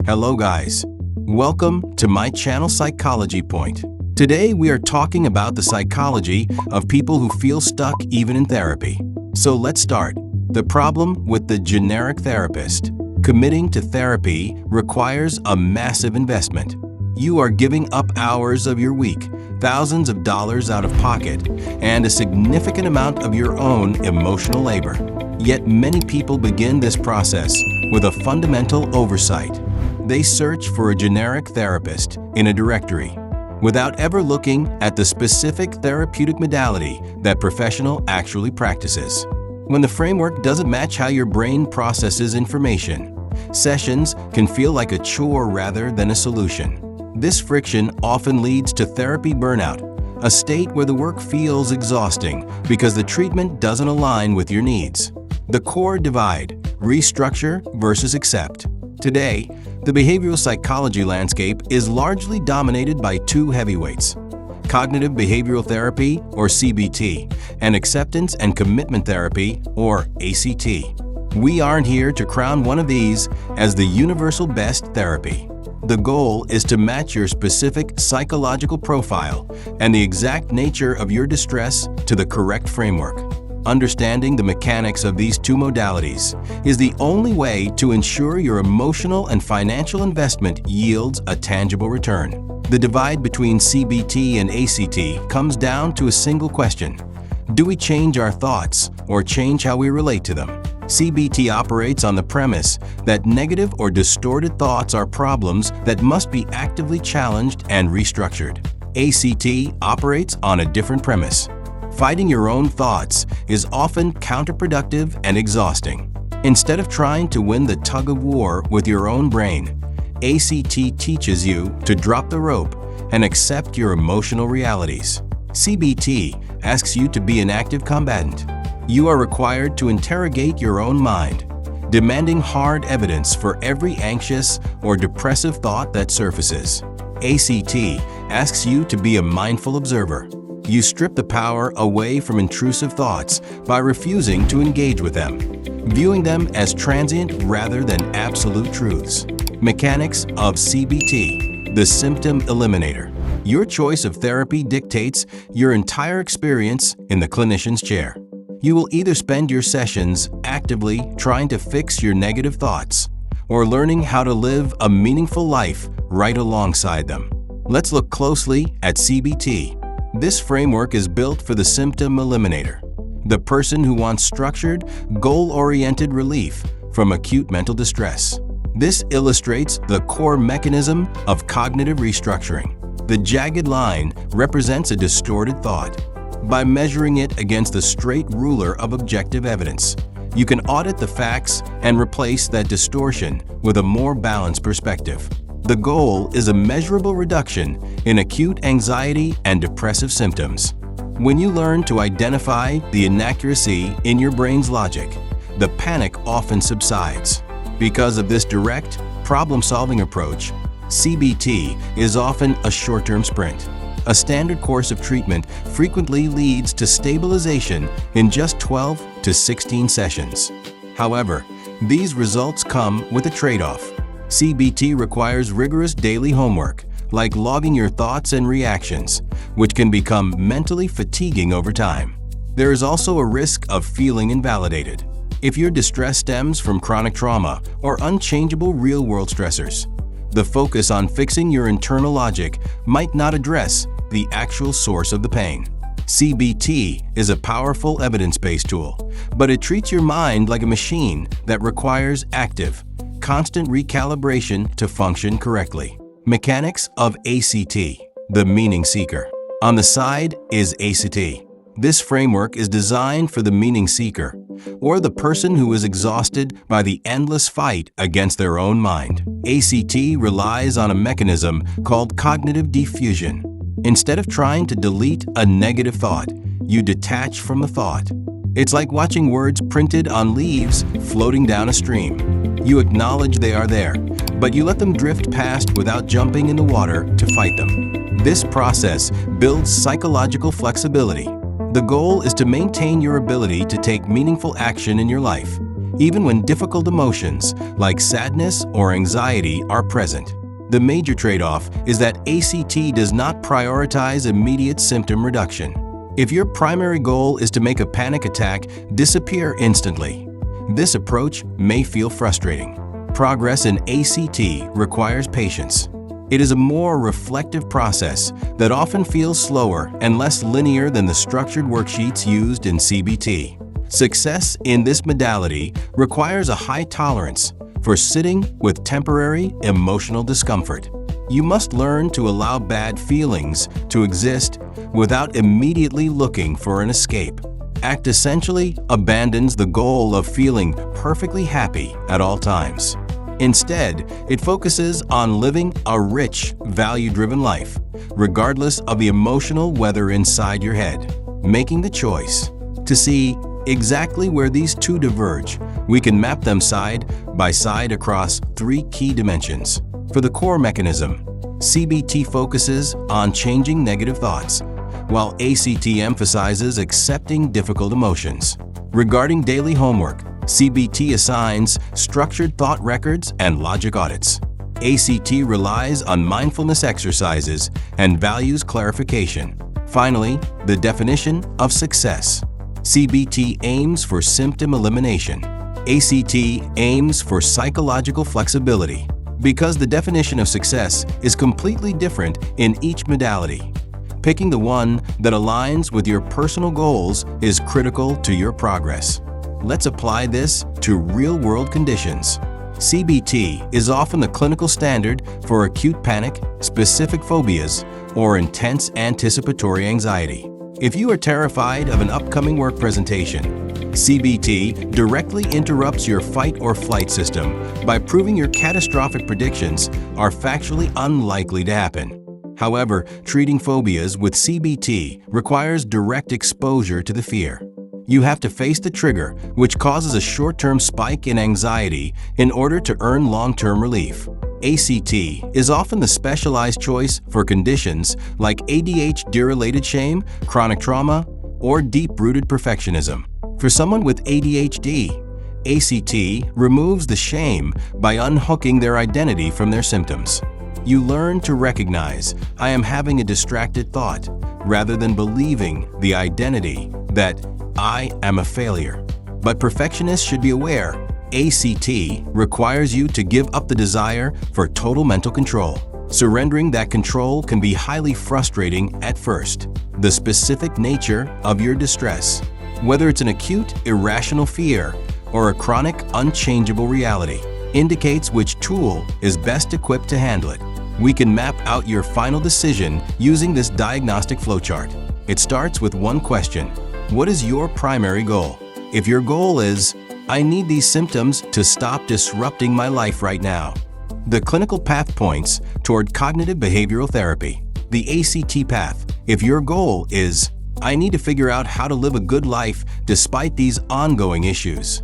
Hello guys, welcome to my channel Psychology Point. Today we are talking about the psychology of people who feel stuck even in therapy. So let's start. The problem with the generic therapist. Committing to therapy requires a massive investment. You are giving up hours of your week, thousands of dollars out of pocket, and a significant amount of your own emotional labor. Yet many people begin this process with a fundamental oversight. They search for a generic therapist in a directory without ever looking at the specific therapeutic modality that professional actually practices. When the framework doesn't match how your brain processes information, sessions can feel like a chore rather than a solution. This friction often leads to therapy burnout, a state where the work feels exhausting because the treatment doesn't align with your needs. The core divide: restructure versus accept. Today, the behavioral psychology landscape is largely dominated by two heavyweights: cognitive behavioral therapy, or CBT, and acceptance and commitment therapy, or ACT. We aren't here to crown one of these as the universal best therapy. The goal is to match your specific psychological profile and the exact nature of your distress to the correct framework. Understanding the mechanics of these two modalities is the only way to ensure your emotional and financial investment yields a tangible return. The divide between CBT and ACT comes down to a single question: do we change our thoughts or change how we relate to them? CBT operates on the premise that negative or distorted thoughts are problems that must be actively challenged and restructured. ACT operates on a different premise. Fighting your own thoughts is often counterproductive and exhausting. Instead of trying to win the tug-of-war with your own brain, ACT teaches you to drop the rope and accept your emotional realities. CBT asks you to be an active combatant. You are required to interrogate your own mind, demanding hard evidence for every anxious or depressive thought that surfaces. ACT asks you to be a mindful observer. You strip the power away from intrusive thoughts by refusing to engage with them, viewing them as transient rather than absolute truths. Mechanics of CBT, the symptom eliminator. Your choice of therapy dictates your entire experience in the clinician's chair. You will either spend your sessions actively trying to fix your negative thoughts or learning how to live a meaningful life right alongside them. Let's look closely at CBT. This framework is built for the symptom eliminator, the person who wants structured, goal-oriented relief from acute mental distress. This illustrates the core mechanism of cognitive restructuring. The jagged line represents a distorted thought. By measuring it against the straight ruler of objective evidence, you can audit the facts and replace that distortion with a more balanced perspective. The goal is a measurable reduction in acute anxiety and depressive symptoms. When you learn to identify the inaccuracy in your brain's logic, the panic often subsides. Because of this direct, problem-solving approach, CBT is often a short-term sprint. A standard course of treatment frequently leads to stabilization in just 12 to 16 sessions. However, these results come with a trade-off. CBT requires rigorous daily homework, like logging your thoughts and reactions, which can become mentally fatiguing over time. There is also a risk of feeling invalidated if your distress stems from chronic trauma or unchangeable real-world stressors. The focus on fixing your internal logic might not address the actual source of the pain. CBT is a powerful evidence-based tool, but it treats your mind like a machine that requires active, constant recalibration to function correctly. Mechanics of ACT, the meaning seeker. On the side is ACT. This framework is designed for the meaning seeker, or the person who is exhausted by the endless fight against their own mind. ACT relies on a mechanism called cognitive defusion. Instead of trying to delete a negative thought, you detach from the thought. It's like watching words printed on leaves floating down a stream. You acknowledge they are there, but you let them drift past without jumping in the water to fight them. This process builds psychological flexibility. The goal is to maintain your ability to take meaningful action in your life, even when difficult emotions like sadness or anxiety are present. The major trade-off is that ACT does not prioritize immediate symptom reduction. If your primary goal is to make a panic attack disappear instantly, this approach may feel frustrating. Progress in ACT requires patience. It is a more reflective process that often feels slower and less linear than the structured worksheets used in CBT. Success in this modality requires a high tolerance for sitting with temporary emotional discomfort. You must learn to allow bad feelings to exist without immediately looking for an escape. ACT essentially abandons the goal of feeling perfectly happy at all times. Instead, it focuses on living a rich, value-driven life, regardless of the emotional weather inside your head. Making the choice to see exactly where these two diverge, we can map them side by side across three key dimensions. For the core mechanism, CBT focuses on changing negative thoughts, while ACT emphasizes accepting difficult emotions. Regarding daily homework, CBT assigns structured thought records and logic audits. ACT relies on mindfulness exercises and values clarification. Finally, the definition of success. CBT aims for symptom elimination. ACT aims for psychological flexibility. Because the definition of success is completely different in each modality, picking the one that aligns with your personal goals is critical to your progress. Let's apply this to real-world conditions. CBT is often the clinical standard for acute panic, specific phobias, or intense anticipatory anxiety. If you are terrified of an upcoming work presentation, CBT directly interrupts your fight or flight system by proving your catastrophic predictions are factually unlikely to happen. However, treating phobias with CBT requires direct exposure to the fear. You have to face the trigger, which causes a short-term spike in anxiety in order to earn long-term relief. ACT is often the specialized choice for conditions like ADHD-related shame, chronic trauma, or deep-rooted perfectionism. For someone with ADHD, ACT removes the shame by unhooking their identity from their symptoms. You learn to recognize, I am having a distracted thought, rather than believing the identity that I am a failure. But perfectionists should be aware, ACT requires you to give up the desire for total mental control. Surrendering that control can be highly frustrating at first. The specific nature of your distress, whether it's an acute, irrational fear or a chronic, unchangeable reality, indicates which tool is best equipped to handle it. We can map out your final decision using this diagnostic flowchart. It starts with one question. What is your primary goal? If your goal is, I need these symptoms to stop disrupting my life right now, the clinical path points toward cognitive behavioral therapy. The ACT path. If your goal is, I need to figure out how to live a good life despite these ongoing issues,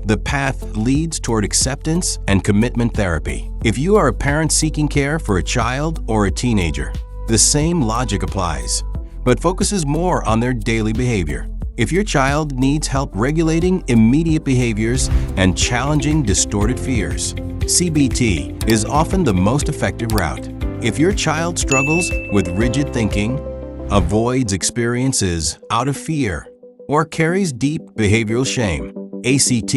the path leads toward acceptance and commitment therapy. If you are a parent seeking care for a child or a teenager, the same logic applies, but focuses more on their daily behavior. If your child needs help regulating immediate behaviors and challenging distorted fears, CBT is often the most effective route. If your child struggles with rigid thinking, avoids experiences out of fear, or carries deep behavioral shame, ACT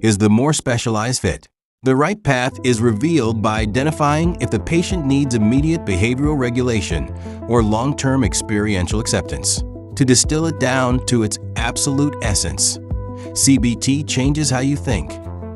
is the more specialized fit. The right path is revealed by identifying if the patient needs immediate behavioral regulation or long-term experiential acceptance. To distill it down to its absolute essence, CBT changes how you think,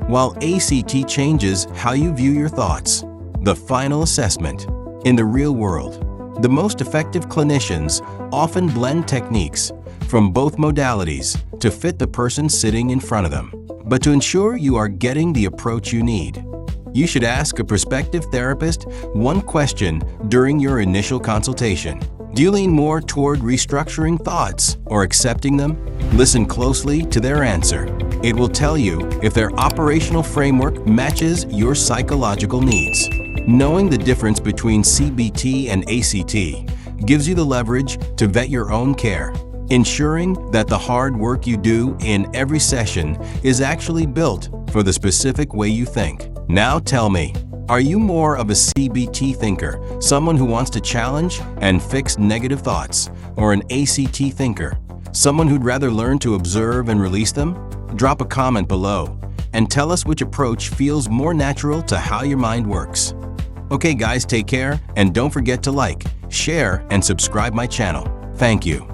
while ACT changes how you view your thoughts. The final assessment. In the real world, the most effective clinicians often blend techniques from both modalities to fit the person sitting in front of them. But to ensure you are getting the approach you need, you should ask a prospective therapist one question during your initial consultation. Do you lean more toward restructuring thoughts or accepting them? Listen closely to their answer. It will tell you if their operational framework matches your psychological needs. Knowing the difference between CBT and ACT gives you the leverage to vet your own care. ensuring that the hard work you do in every session is actually built for the specific way you think. Now tell me, are you more of a CBT thinker, someone who wants to challenge and fix negative thoughts, or an ACT thinker, someone who'd rather learn to observe and release them? Drop a comment below and tell us which approach feels more natural to how your mind works. Okay guys, take care and don't forget to like, share, and subscribe my channel. Thank you.